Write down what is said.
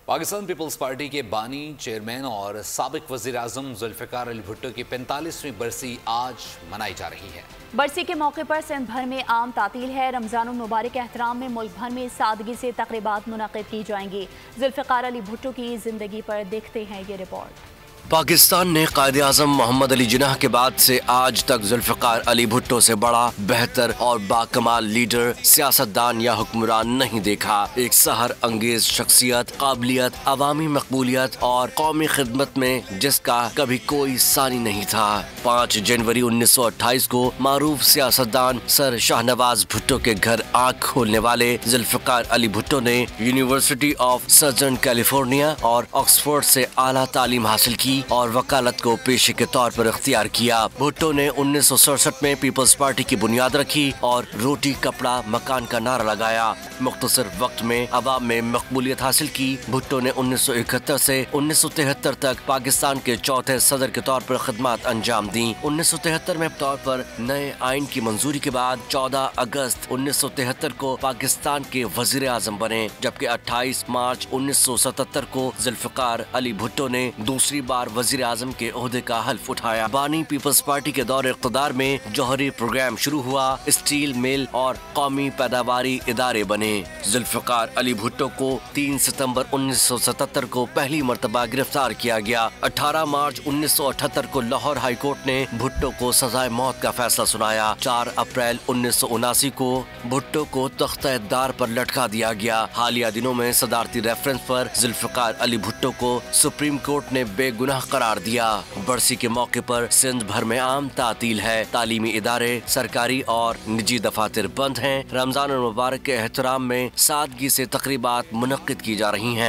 Pakistan peoples party के बानी, chairman और साबिक वज़ीर आज़म ज़ुल्फ़िकार अली भुट्टो की 45वीं बरसी आज मनाई जा रही है। बरसी के मौके पर सिंध भर में आम तातील है। रमज़ानुल मुबारक के एहतराम में मुल्क भर में सादगी से तक़रीबात मुनक़्क़िद की जाएंगी। ज़ुल्फ़िकार अली भुट्टो की ज़िंदगी पर देखते हैं ये रिपोर्ट। पाकिस्तान ने कायदे आज़म मोहम्मद अली जिन्नाह के बाद से आज तक ज़ुल्फ़िकार अली भुट्टो से बड़ा, बेहतर और बाकमाल लीडर, सियासतदान या हुक्मरान नहीं देखा। एक सहर अंगेज शख्सियत, काबिलियत, अवामी मकबूलियत और कौमी खिदमत में जिसका कभी कोई सानी नहीं था। 5 जनवरी 1928 को मारूफ सियासतदान सर शाहनवाज भुट्टो के घर आँख खोलने वाले ज़ुल्फ़िकार अली भुट्टो ने यूनिवर्सिटी ऑफ सदर्न कैलिफोर्निया और ऑक्सफोर्ड से आला तालीम हासिल की और वकालत को पेशे के तौर पर इख्तियार किया। भुट्टो ने 1967 में पीपल्स पार्टी की बुनियाद रखी और रोटी कपड़ा मकान का नारा लगाया। मुख्तसर वक्त में अवाम में मकबूलियत हासिल की। भुट्टो ने 1971 से 1973 तक पाकिस्तान के चौथे सदर के तौर पर खिदमत अंजाम दी। 1973 में तौर पर नए आइन की मंजूरी के बाद 14 अगस्त 1973 को पाकिस्तान के वजीर आजम बने, जबकि 28 मार्च 1977 को ज़ुल्फ़िकार अली भुट्टो ने दूसरी बार वजीर आजम के ओहदे का हल्फ उठाया। बानी पीपल्स पार्टी के दौर इक़्तिदार में जौहरी प्रोग्राम शुरू हुआ। स्टील मिल और कौमी पैदावारी इदारे बने। ज़ुल्फ़िकार अली भुट्टो को 3 सितंबर 1977 को पहली मर्तबा गिरफ्तार किया गया। 18 मार्च 1978 को लाहौर हाई कोर्ट ने भुट्टो को सजाए मौत का फैसला सुनाया। 4 अप्रैल 1979 को भुट्टो को तख्त-ए-दार पर लटका दिया गया। हालिया दिनों में सदारती रेफरेंस पर ज़ुल्फ़िकार अली भुट्टो को सुप्रीम कोर्ट ने बेगुनाह करार दिया। बरसी के मौके पर सिंध भर में आम तातील है। तालीमी इदारे, सरकारी और निजी दफातर बंद हैं। रमजान मुबारक के एहतराम में सादगी से तकरीबात मुनक्किद की जा रही हैं।